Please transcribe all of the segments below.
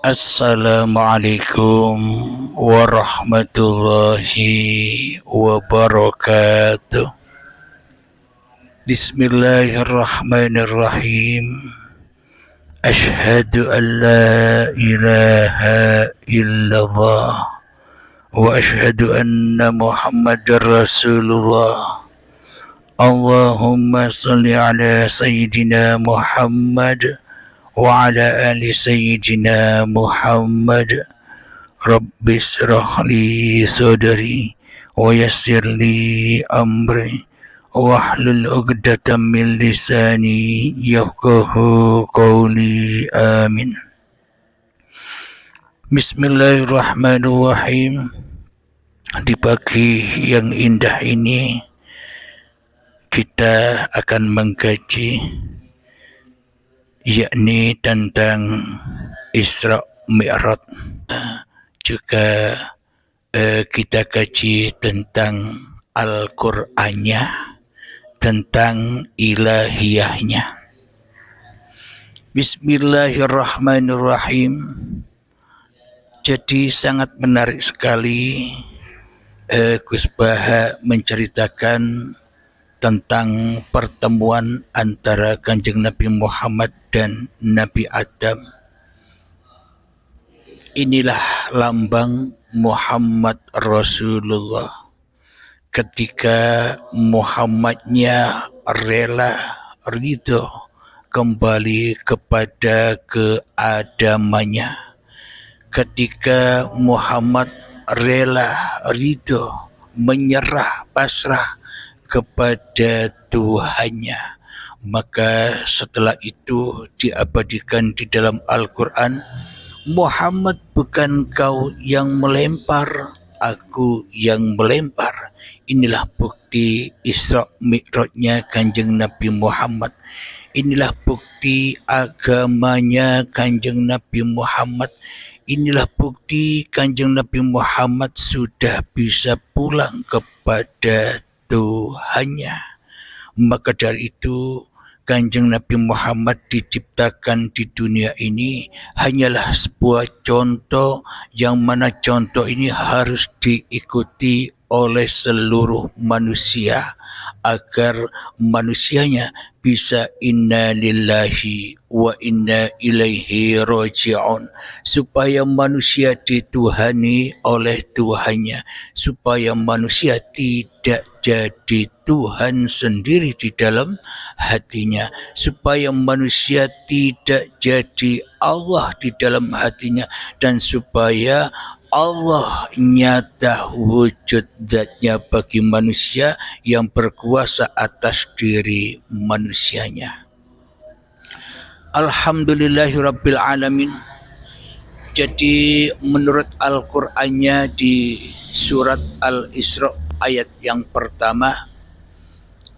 Assalamualaikum warahmatullahi wabarakatuh. Bismillahirrahmanirrahim. Ashhadu an la ilaha illallah wa ashhadu anna Muhammadar Rasulullah. Allahumma salli ala sayyidina Muhammad wa ala ali sayyidina Muhammad. Rabbi israh li sadri wa yassir li amri wahlul 'uqdatam min lisani yafqahu qawli. Amin. Bismillahirrahmanirrahim. Di pagi yang indah ini kita akan mengkaji yakni tentang Isra Mi'raj. Juga kita kaji tentang Al-Qur'annya, tentang ilahiyahnya. Bismillahirrahmanirrahim. Jadi sangat menarik sekali Gus Baha menceritakan tentang pertemuan antara Kanjeng Nabi Muhammad dan Nabi Adam. Inilah lambang Muhammad Rasulullah. Ketika Muhammadnya rela ridho kembali kepada keadamannya, ketika Muhammad rela ridho menyerah pasrah kepada Tuhannya, maka setelah itu diabadikan di dalam Al-Quran, Muhammad bukan kau yang melempar, aku yang melempar. Inilah bukti Isra Mi'rajnya Kanjeng Nabi Muhammad. Inilah bukti agamanya Kanjeng Nabi Muhammad. Inilah bukti Kanjeng Nabi Muhammad sudah bisa pulang kepada Tuhannya. Maka dari itu Kanjeng Nabi Muhammad diciptakan di dunia ini hanyalah sebuah contoh, yang mana contoh ini harus diikuti oleh seluruh manusia agar manusianya bisa inna lillahi wa inna ilaihi raji'un, supaya manusia dituhani oleh Tuhannya, supaya manusia tidak jadi Tuhan sendiri di dalam hatinya, supaya manusia tidak jadi Allah di dalam hatinya, dan supaya Allah nyata wujud zatnya bagi manusia yang berkuasa atas diri manusianya. Alhamdulillahirabbil alamin. Jadi menurut Al-Qur'annya di surat Al-Isra ayat yang pertama,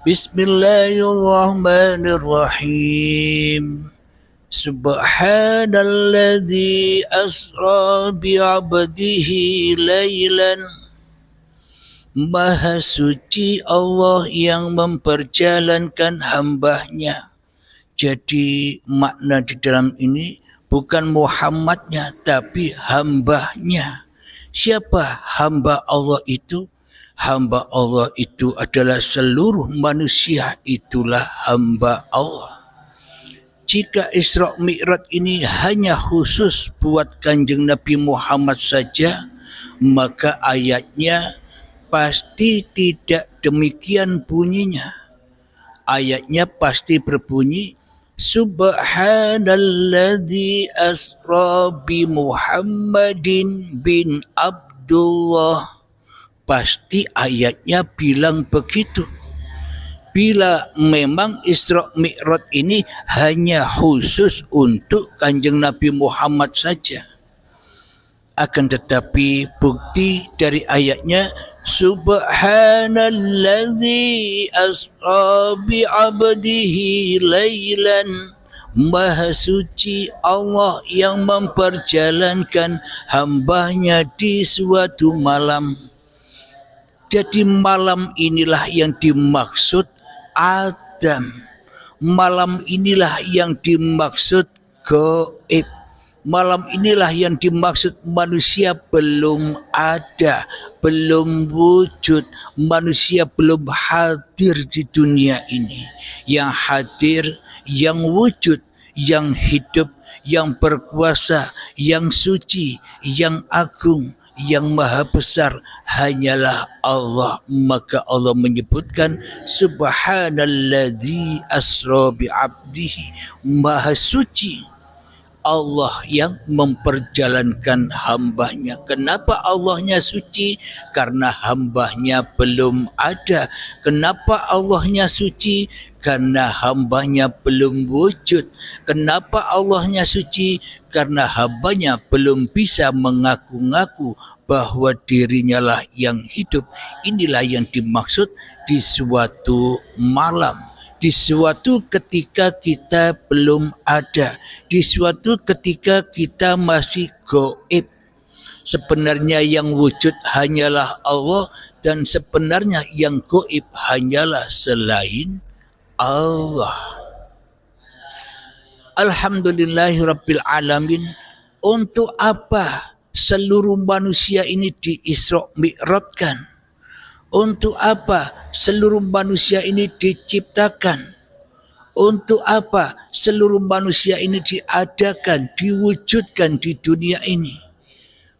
Bismillahirrahmanirrahim. Subhanalladzi asra bi'abdihi laylan. Maha suci Allah yang memperjalankan hambanya. Jadi makna di dalam ini bukan Muhammadnya, tapi hambanya. Siapa hamba Allah itu? Hamba Allah itu adalah seluruh manusia, itulah hamba Allah. Jika Isra Mi'raj ini hanya khusus buat Kanjeng Nabi Muhammad saja, maka ayatnya pasti tidak demikian bunyinya. Ayatnya pasti berbunyi, Subhanalladzi asra bi Muhammadin bin Abdullah. Pasti ayatnya bilang begitu. Bila memang Isra Mi'raj ini hanya khusus untuk Kanjeng Nabi Muhammad saja. Akan tetapi bukti dari ayatnya, Subhanalladzi asra bi'abdihi laylan. Maha suci Allah yang memperjalankan hambanya di suatu malam. Jadi malam inilah yang dimaksud Adam. Malam inilah yang dimaksud gaib. Malam inilah yang dimaksud manusia belum ada, belum wujud, manusia belum hadir di dunia ini. Yang hadir, yang wujud, yang hidup, yang berkuasa, yang suci, yang agung, yang maha besar hanyalah Allah. Maka Allah menyebutkan subhanalladzi asra bi abdihi, maha suci Allah yang memperjalankan hambanya. Kenapa Allahnya suci? Karena hambanya belum ada. Kenapa Allahnya suci? Karena hambanya belum wujud. Kenapa Allahnya suci? Karena hambanya belum bisa mengaku-ngaku bahwa dirinya lah yang hidup. Inilah yang dimaksud di suatu malam, di suatu ketika kita belum ada, di suatu ketika kita masih gaib. Sebenarnya yang wujud hanyalah Allah, dan sebenarnya yang gaib hanyalah selain Allah. Alhamdulillahirabbil alamin. Untuk apa seluruh manusia ini di-Isra Mi'rajkan? Untuk apa seluruh manusia ini diciptakan? Untuk apa seluruh manusia ini diadakan, diwujudkan di dunia ini?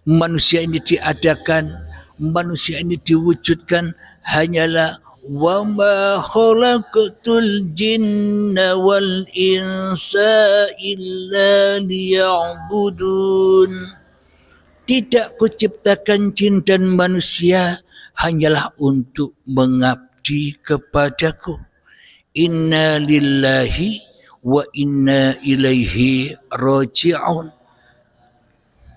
Manusia ini diadakan, manusia ini diwujudkan hanyalah wa ma khalaqtul jinna wal insa illa liya'budun. Tidak kuciptakan jin dan manusia hanyalah untuk mengabdi kepadaku. Inna lillahi wa inna ilaihi raji'un.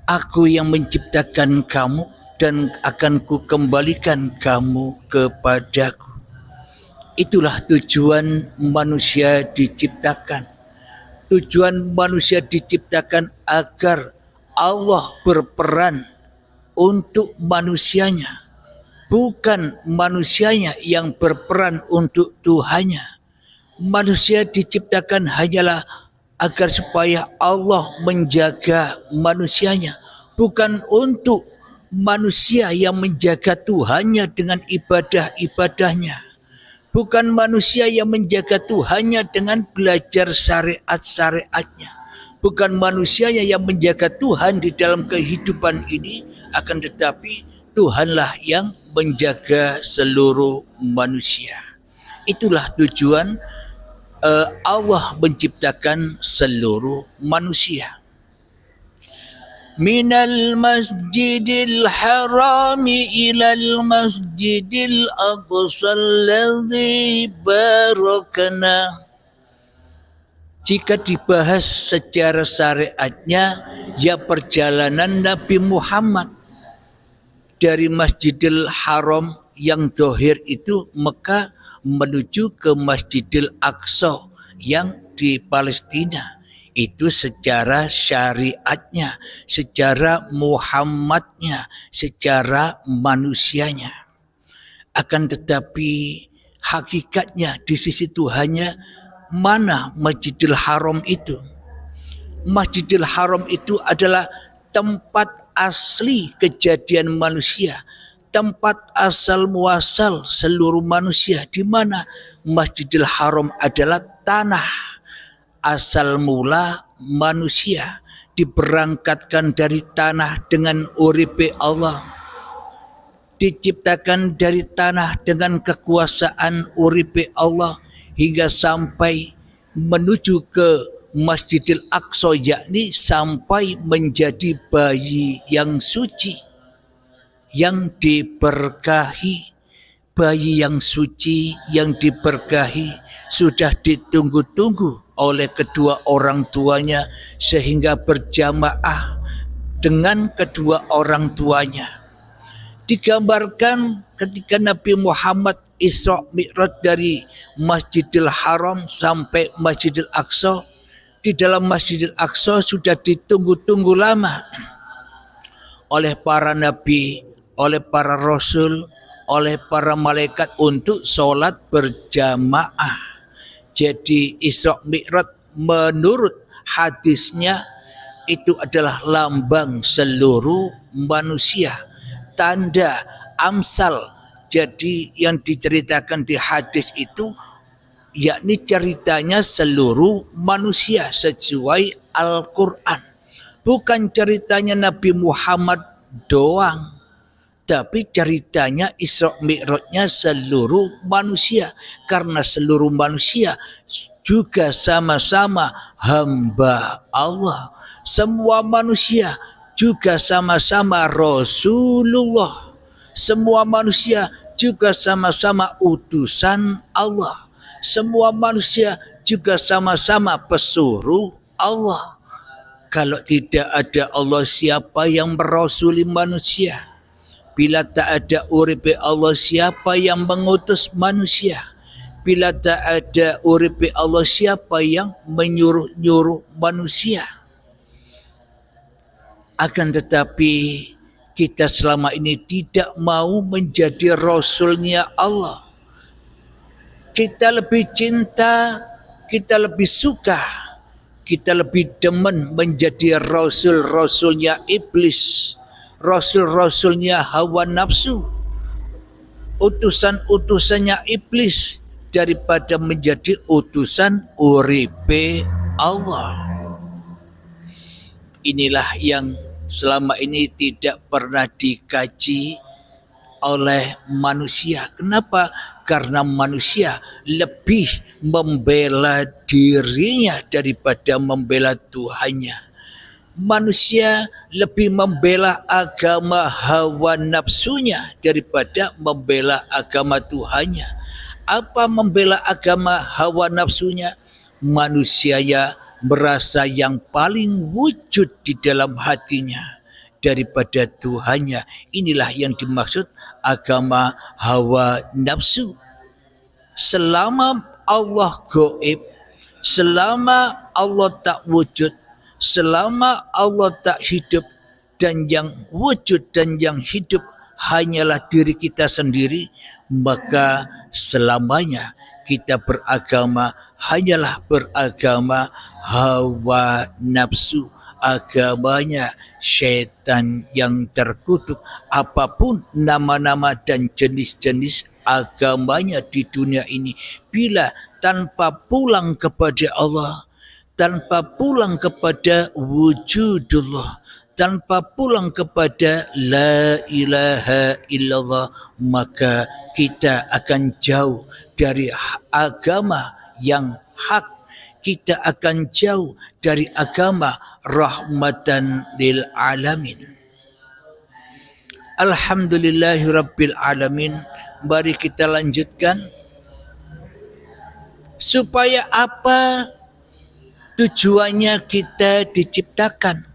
Aku yang menciptakan kamu dan akan kukembalikan kamu kepadaku. Itulah tujuan manusia diciptakan. Tujuan manusia diciptakan agar Allah berperan untuk manusianya, bukan manusianya yang berperan untuk Tuhannya. Manusia diciptakan hanyalah agar supaya Allah menjaga manusianya, bukan untuk manusia yang menjaga Tuhannya dengan ibadah-ibadahnya, bukan manusia yang menjaga Tuhannya dengan belajar syariat-syariatnya, bukan manusianya yang menjaga Tuhan di dalam kehidupan ini, akan tetapi Tuhanlah yang menjaga seluruh manusia. Itulah tujuan Allah menciptakan seluruh manusia. Minal masjidil harami ilal masjidil aqsa alladzi barakna. Jika dibahas secara syariatnya, ya perjalanan Nabi Muhammad dari Masjidil Haram yang zahir itu Mekah menuju ke Masjidil Aqsa yang di Palestina. Itu secara syariatnya, secara Muhammadnya, secara manusianya. Akan tetapi hakikatnya di sisi Tuhannya, mana Masjidil Haram itu? Masjidil Haram itu adalah tempat asli kejadian manusia, tempat asal muasal seluruh manusia, di mana Masjidil Haram adalah tanah asal mula manusia, diberangkatkan dari tanah dengan uripe Allah, diciptakan dari tanah dengan kekuasaan uripe Allah, hingga sampai menuju ke Masjidil Aqsa, yakni sampai menjadi bayi yang suci, yang diberkahi. Bayi yang suci, yang diberkahi, sudah ditunggu-tunggu oleh kedua orang tuanya, sehingga berjamaah dengan kedua orang tuanya. Digambarkan ketika Nabi Muhammad Isra Mi'raj dari Masjidil Haram sampai Masjidil Aqsa. Di dalam Masjidil Aqsa sudah ditunggu-tunggu lama oleh para nabi, oleh para rasul, oleh para malaikat untuk sholat berjamaah. Jadi Isra Mi'raj menurut hadisnya itu adalah lambang seluruh manusia, tanda amsal. Jadi yang diceritakan di hadis itu yakni ceritanya seluruh manusia sesuai Al-Quran. Bukan ceritanya Nabi Muhammad doang, tapi ceritanya Isra Mi'rajnya seluruh manusia. Karena seluruh manusia juga sama-sama hamba Allah. Semua manusia juga sama-sama Rasulullah. Semua manusia juga sama-sama utusan Allah. Semua manusia juga sama-sama pesuruh Allah. Kalau tidak ada Allah, siapa yang merasuli manusia? Bila tak ada uripe Allah, siapa yang mengutus manusia? Bila tak ada uripe Allah, siapa yang menyuruh-nyuruh manusia? Akan tetapi kita selama ini tidak mau menjadi rasulnya Allah. Kita lebih cinta, kita lebih suka, kita lebih demen menjadi rasul-rasulnya iblis, rasul-rasulnya hawa nafsu, utusan-utusannya iblis daripada menjadi utusan uripe Allah. Inilah yang selama ini tidak pernah dikaji oleh manusia. Kenapa? Karena manusia lebih membela dirinya daripada membela Tuhannya. Manusia lebih membela agama hawa nafsunya daripada membela agama Tuhannya. Apa membela agama hawa nafsunya? Manusia merasa yang paling wujud di dalam hatinya daripada Tuhannya. Inilah yang dimaksud agama hawa nafsu. Selama Allah gaib, selama Allah tak wujud, selama Allah tak hidup, dan yang wujud dan yang hidup hanyalah diri kita sendiri, maka selamanya kita beragama hanyalah beragama hawa nafsu, agamanya syaitan yang terkutuk. Apapun nama-nama dan jenis-jenis agamanya di dunia ini, bila tanpa pulang kepada Allah, tanpa pulang kepada wujudullah, tanpa pulang kepada la ilaha illallah, maka kita akan jauh dari agama yang hak. Kita akan jauh dari agama rahmatan lil alamin. Alhamdulillahirabbil alamin. Mari kita lanjutkan. Supaya apa tujuannya kita diciptakan?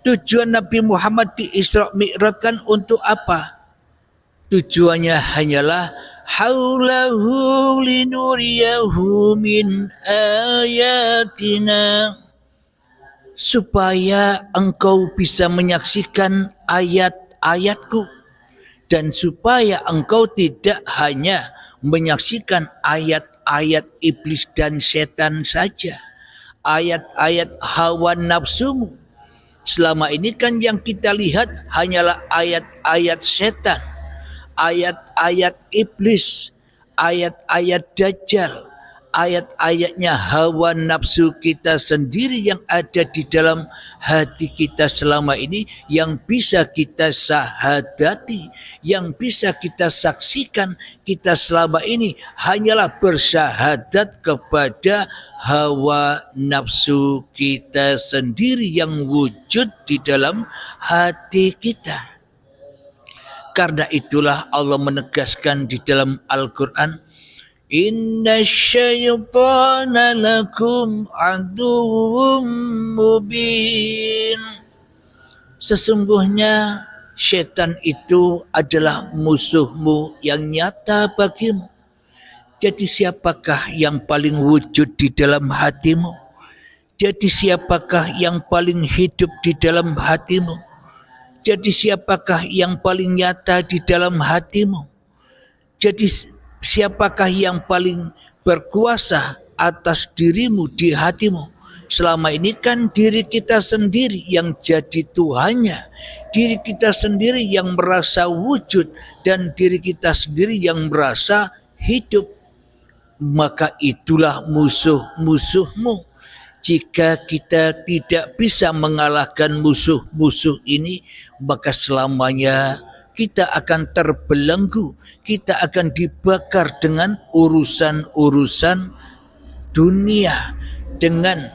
Tujuan Nabi Muhammad di Isra Mi'raj untuk apa? Tujuannya hanyalah haulahu linuriyahu min ayatina, supaya engkau bisa menyaksikan ayat-ayatku, dan supaya engkau tidak hanya menyaksikan ayat-ayat iblis dan setan saja, ayat-ayat hawa nafsumu. Selama ini kan yang kita lihat hanyalah ayat-ayat setan, ayat-ayat iblis, ayat-ayat dajjal, ayat-ayatnya hawa nafsu kita sendiri yang ada di dalam hati kita selama ini, yang bisa kita syahadati, yang bisa kita saksikan. Kita selama ini hanyalah bersyahadat kepada hawa nafsu kita sendiri yang wujud di dalam hati kita. Karena itulah Allah menegaskan di dalam Al-Quran, Inna syaitana lakum aduwwum mubin. Sesungguhnya syaitan itu adalah musuhmu yang nyata bagimu. Jadi siapakah yang paling wujud di dalam hatimu? Jadi siapakah yang paling hidup di dalam hatimu? Jadi siapakah yang paling nyata di dalam hatimu? Jadi siapakah yang paling berkuasa atas dirimu di hatimu? Selama ini kan diri kita sendiri yang jadi Tuhannya, diri kita sendiri yang merasa wujud, dan diri kita sendiri yang merasa hidup. Maka itulah musuh-musuhmu. Jika kita tidak bisa mengalahkan musuh-musuh ini, maka selamanya kita akan terbelenggu, kita akan dibakar dengan urusan-urusan dunia, dengan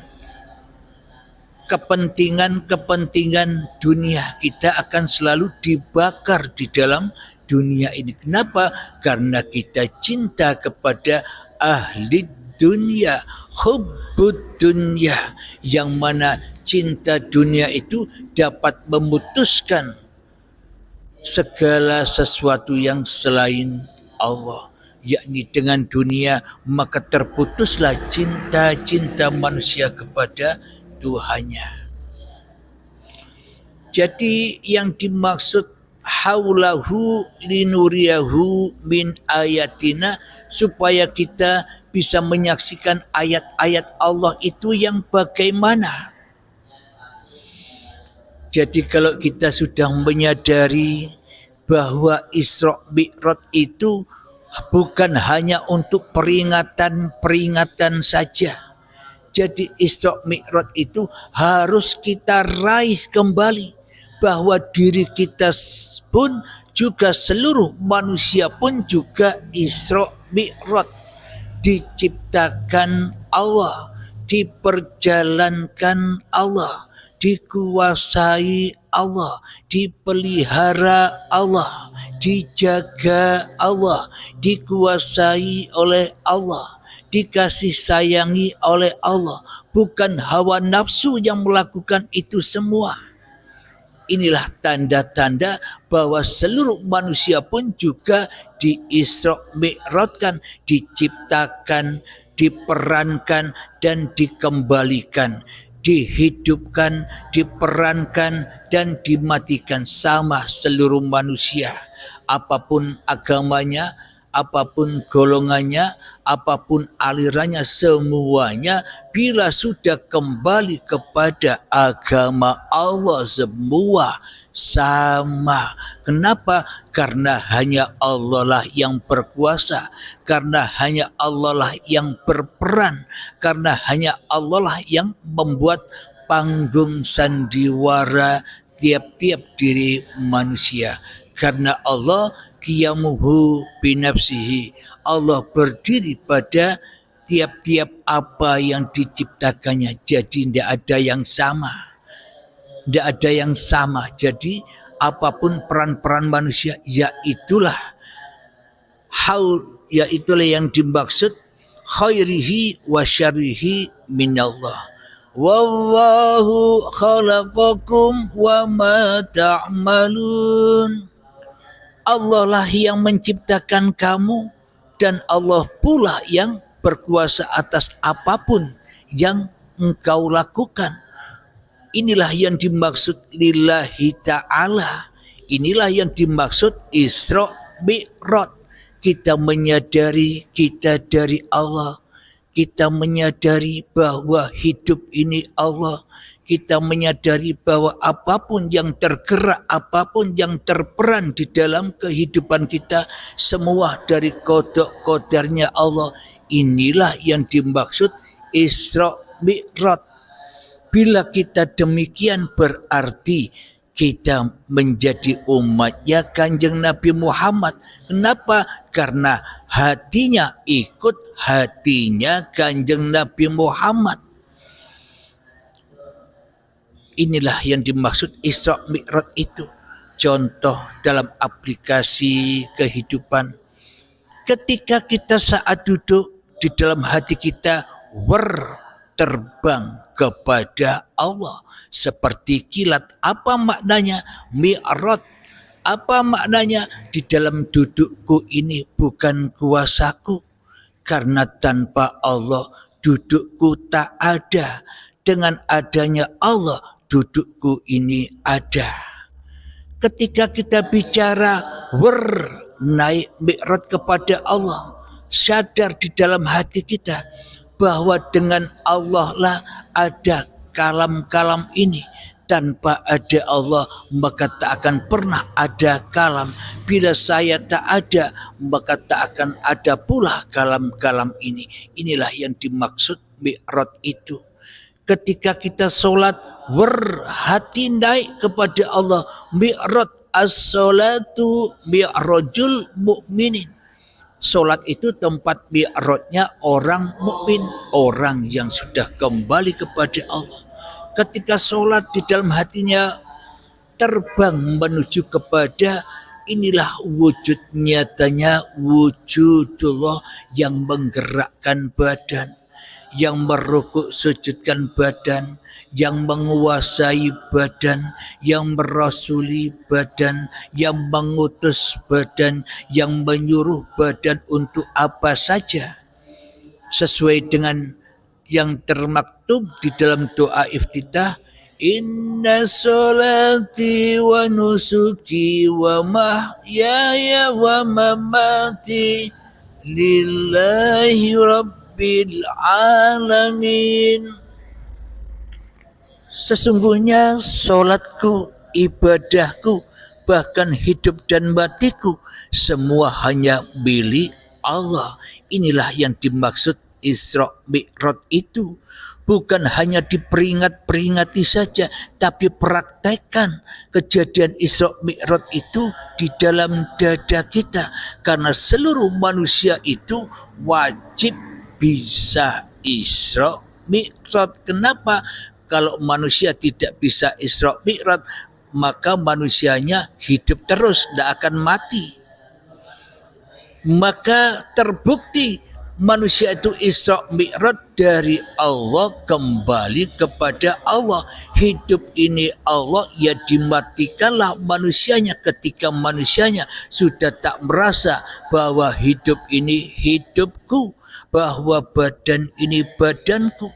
kepentingan-kepentingan dunia. Kita akan selalu dibakar di dalam dunia ini. Kenapa? Karena kita cinta kepada ahli dunia, hubbud dunia, yang mana cinta dunia itu dapat memutuskan segala sesuatu yang selain Allah, yakni dengan dunia, maka terputuslah cinta manusia kepada Tuhannya. Jadi yang dimaksud haulahu linuriyahu min ayatina, supaya kita bisa menyaksikan ayat-ayat Allah itu yang bagaimana. Jadi kalau kita sudah menyadari bahwa Isra Mi'raj itu bukan hanya untuk peringatan saja. Jadi Isra Mi'raj itu harus kita raih kembali, bahwa diri kita pun juga, seluruh manusia pun juga Isra Mi'raj, diciptakan Allah, diperjalankan Allah, dikuasai Allah, dipelihara Allah, dijaga Allah, dikuasai oleh Allah, dikasih sayangi oleh Allah. Bukan hawa nafsu yang melakukan itu semua. Inilah tanda-tanda bahwa seluruh manusia pun juga di-Isra Mi'rajkan, diciptakan, diperankan, dan dikembalikan, dihidupkan, diperankan, dan dimatikan sama seluruh manusia. Apapun agamanya, apapun golongannya, apapun alirannya, semuanya bila sudah kembali kepada agama Allah, semua sama. Kenapa? Karena hanya Allah lah yang berkuasa, karena hanya Allah lah yang berperan, karena hanya Allah lah yang membuat panggung sandiwara tiap-tiap diri manusia. Karena Allah qiyamuhu binafsihi, Allah berdiri pada tiap-tiap apa yang diciptakannya. Jadi tidak ada yang sama, tidak ada yang sama. Jadi apapun peran-peran manusia, yaitulah yang dimaksud khairihi wa syarrihi minallah. Wallahu khalaqakum wa ma ta'malun. Allah lah yang menciptakan kamu, dan Allah pula yang berkuasa atas apapun yang engkau lakukan. Inilah yang dimaksud lillahi ta'ala. Inilah yang dimaksud Isra Mi'raj. Kita menyadari kita dari Allah. Kita menyadari bahwa hidup ini Allah. Kita menyadari bahwa apapun yang tergerak, apapun yang terperan di dalam kehidupan kita, semua dari qada qadarnya Allah. Inilah yang dimaksud Isra Mi'raj. Bila kita demikian, berarti kita menjadi umatnya Kanjeng Nabi Muhammad. Kenapa? Karena hatinya ikut hatinya Kanjeng Nabi Muhammad. Inilah yang dimaksud Isra Mi'raj itu. Contoh dalam aplikasi kehidupan. Ketika kita saat duduk, di dalam hati kita terbang kepada Allah seperti kilat. Apa maknanya Mi'raj? Apa maknanya? Di dalam dudukku ini bukan kuasaku, karena tanpa Allah dudukku tak ada. Dengan adanya Allah, dudukku ini ada. Ketika kita bicara naik Mi'raj kepada Allah, sadar di dalam hati kita bahwa dengan Allah lah ada kalam-kalam ini. Tanpa ada Allah maka tak akan pernah ada kalam. Bila saya tak ada maka tak akan ada pula kalam-kalam ini. Inilah yang dimaksud mi'raj itu. Ketika kita sholat berhati naik kepada Allah. Mi'raj as-sholatu mi'rajul mu'minin. Sholat itu tempat mi'rajnya orang mukmin, orang yang sudah kembali kepada Allah. Ketika sholat di dalam hatinya terbang menuju kepada, inilah wujud nyatanya wujudullah yang menggerakkan badan, yang merukuk sujudkan badan, yang menguasai badan, yang merasuli badan, yang mengutus badan, yang menyuruh badan untuk apa saja sesuai dengan yang termaktub di dalam doa iftitah. Inna sholati wa nusuki wa mahyaya wa mamati lillahi rabbil alamin. Sesungguhnya sholatku, ibadahku, bahkan hidup dan matiku semua hanya milik Allah. Inilah yang dimaksud Isra Mi'raj itu. Bukan hanya diperingat-peringati saja, tapi praktekkan kejadian Isra Mi'raj itu di dalam dada kita. Karena seluruh manusia itu wajib bisa Isra Mi'raj. Kenapa? Kalau manusia tidak bisa Isra Mi'raj, maka manusianya hidup terus, tidak akan mati. Maka terbukti manusia itu Isra Mi'raj dari Allah kembali kepada Allah. Hidup ini Allah, ya dimatikanlah manusianya ketika manusianya sudah tak merasa bahwa hidup ini hidupku, bahwa badan ini badanku.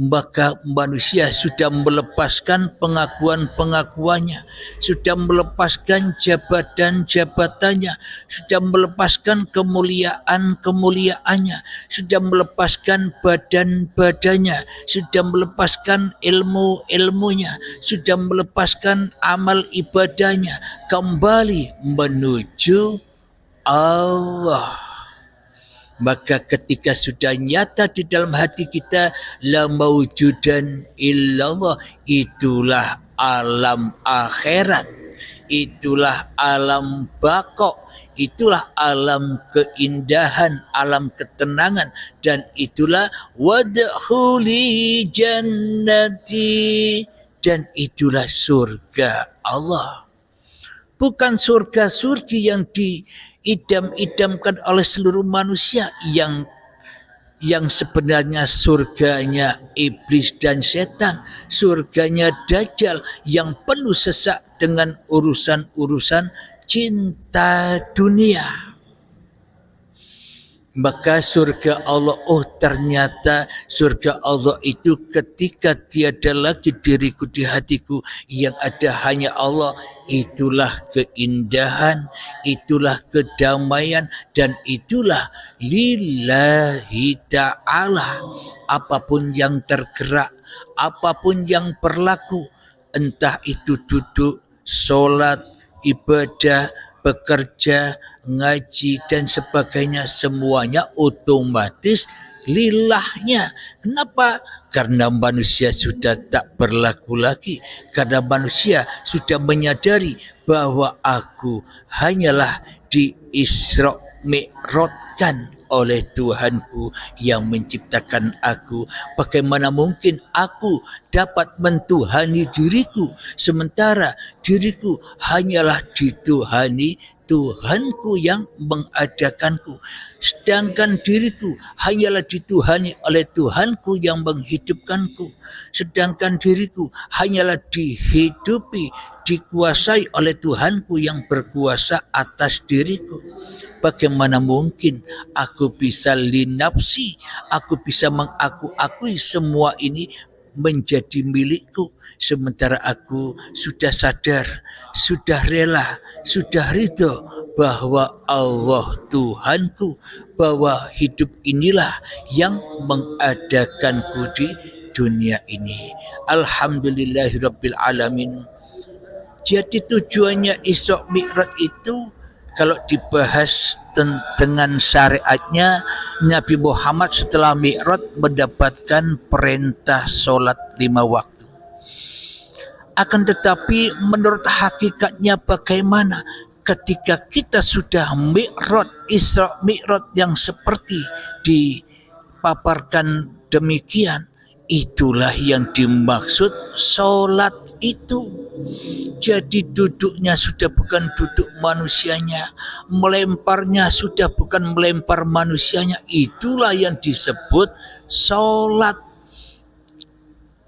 Maka manusia sudah melepaskan pengakuan-pengakuannya, sudah melepaskan jabatan-jabatannya, sudah melepaskan kemuliaan-kemuliaannya, sudah melepaskan badan-badannya, sudah melepaskan ilmu-ilmunya, sudah melepaskan amal ibadahnya, kembali menuju Allah. Maka ketika sudah nyata di dalam hati kita, la mawjudan illallah, itulah alam akhirat, itulah alam baqo, itulah alam keindahan, alam ketenangan, dan itulah wadkhuli jannati, dan itulah surga Allah. Bukan surga-surgi yang diidam-idamkan oleh seluruh manusia, yang sebenarnya surganya iblis dan setan, surganya Dajjal yang penuh sesak dengan urusan-urusan cinta dunia. Maka surga Allah, oh ternyata surga Allah itu ketika tiada lagi diriku di hatiku, yang ada hanya Allah. Itulah keindahan, itulah kedamaian, dan itulah lillahi ta'ala. Apapun yang tergerak, apapun yang berlaku, entah itu duduk, sholat, ibadah, bekerja, ngaji, dan sebagainya, semuanya otomatis lillahnya. Kenapa? Karena manusia sudah tak berlaku lagi, karena manusia sudah menyadari bahwa aku hanyalah di Isra Mi'rajkan oleh Tuhanku yang menciptakan aku. Bagaimana mungkin aku dapat mentuhani diriku sementara diriku hanyalah dituhani Tuhanku yang mengadakanku, sedangkan diriku hanyalah dituhani oleh Tuhanku yang menghidupkanku, sedangkan diriku hanyalah dihidupi, dikuasai oleh Tuhanku yang berkuasa atas diriku. Bagaimana mungkin aku bisa linapsi, aku bisa mengaku-akui semua ini menjadi milikku, sementara aku sudah sadar, sudah rela, sudah ridho bahwa Allah Tuhanku, bahwa hidup inilah yang mengadakanku di dunia ini. Alhamdulillahirabbil alamin. Jadi tujuannya Isra Mi'raj itu kalau dibahas dengan syariatnya, Nabi Muhammad setelah Mi'raj mendapatkan perintah sholat 5 waktu. Akan tetapi menurut hakikatnya bagaimana ketika kita sudah Mi'raj, Isra Mi'raj yang seperti dipaparkan demikian, itulah yang dimaksud sholat itu. Jadi duduknya sudah bukan duduk manusianya, melemparnya sudah bukan melempar manusianya, itulah yang disebut sholat.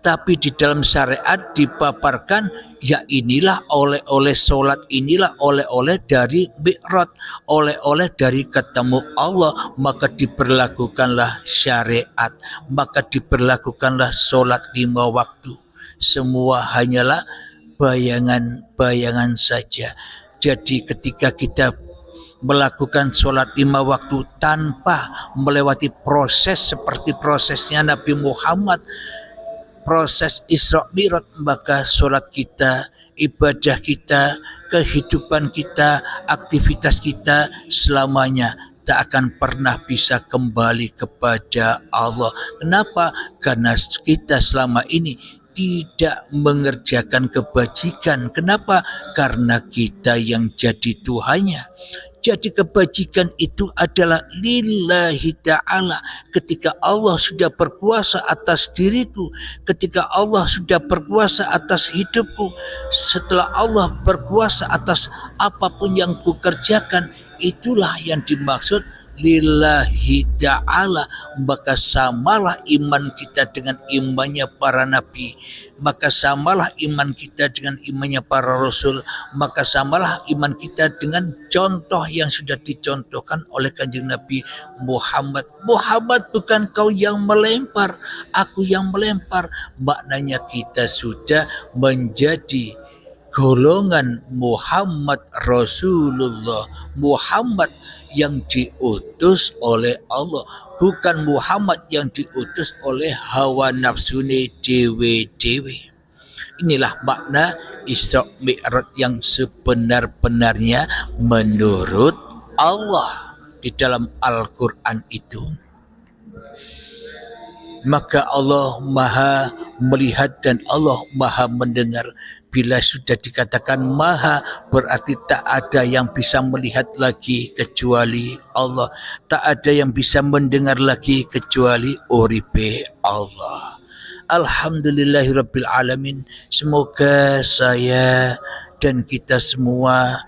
Tapi di dalam syariat dipaparkan, ya inilah oleh-oleh sholat, inilah oleh-oleh dari Mi'raj, oleh-oleh dari ketemu Allah, maka diberlakukanlah syariat, maka diberlakukanlah sholat 5 waktu. Semua hanyalah bayangan-bayangan saja. Jadi ketika kita melakukan sholat 5 waktu tanpa melewati proses seperti prosesnya Nabi Muhammad, proses Isra Mi'raj, maka sholat kita, ibadah kita, kehidupan kita, aktivitas kita selamanya tak akan pernah bisa kembali kepada Allah. Kenapa? Karena kita selama ini tidak mengerjakan kebajikan. Kenapa? Karena kita yang jadi Tuhannya. Jadi kebajikan itu adalah lillahi ta'ala. Ketika Allah sudah berkuasa atas diriku, ketika Allah sudah berkuasa atas hidupku, setelah Allah berkuasa atas apapun yang kukerjakan, itulah yang dimaksud lillahi ta'ala. Maka samalah iman kita dengan imannya para nabi, maka samalah iman kita dengan imannya para rasul, maka samalah iman kita dengan contoh yang sudah dicontohkan oleh Kanjeng Nabi Muhammad. Muhammad, bukan kau yang melempar, aku yang melempar. Maknanya kita sudah menjadi golongan Muhammad Rasulullah, Muhammad yang diutus oleh Allah, bukan Muhammad yang diutus oleh hawa nafsune dewe-dewe. Inilah makna Isra Mi'raj yang sebenar-benarnya menurut Allah di dalam Al-Quran itu. Maka Allah Maha melihat dan Allah Maha mendengar. Bila sudah dikatakan Maha, berarti tak ada yang bisa melihat lagi kecuali Allah, tak ada yang bisa mendengar lagi kecuali uripe Allah. Alhamdulillahirabbil alamin. Semoga saya dan kita semua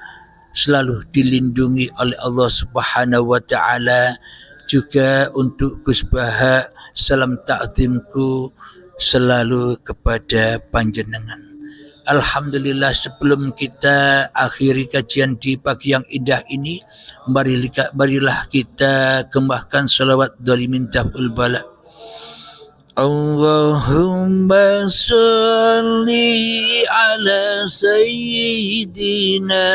selalu dilindungi oleh Allah Subhanahu wa taala. Juga untuk Gus Baha, salam takzimku selalu kepada panjenengan. Alhamdulillah, sebelum kita akhiri kajian di pagi yang indah ini, marilah kita gembahkan salawat dolimin taful bala. Allahumma salli ala sayyidina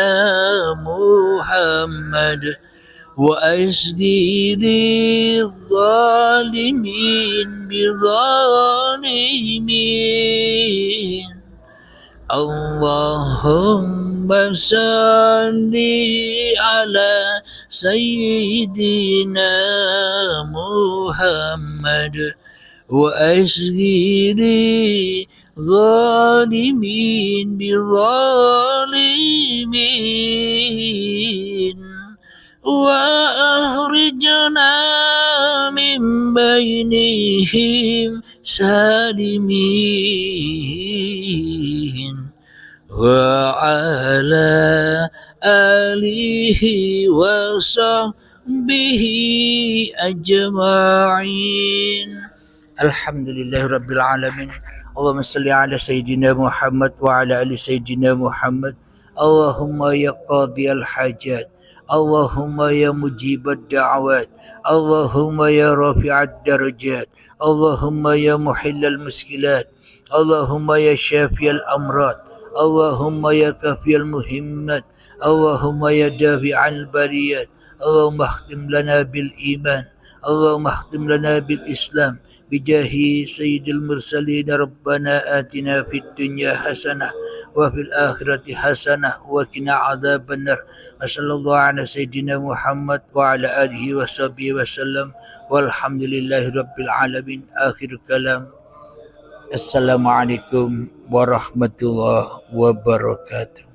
Muhammad wa asghiri zalimin bizalimin. Allahumma salli ala sayyidina Muhammad wa asghiri zalimin bizalimin wa akhrijna min bainihim salimin wa ala alihi wa sahbihi ajma'in. Alhamdulillahirabbil alamin. Allahumma salli ala sayyidina Muhammad wa ala ali sayyidina Muhammad. Allahumma ya qadiyal hajat, Allahumma ya mujibad da'awat, Allahumma ya rafi'ad darajat, اللهم يا محل المشكلات، اللهم يا شافي الأمراض، اللهم يا كافي المهمات، اللهم يا دافع البريات، اللهم اختم لنا بالإيمان، اللهم اختم لنا بالإسلام بجاه سيد المرسلين. ربنا آتنا في الدنيا حسنة وفي الآخرة حسنة وقنا عذاب النار. وصلى الله على سيدنا محمد وعلى آله وصحبه وسلم والحمد لله رب العالمين. آخر كلام. Assalamualaikum warahmatullahi wabarakatuh.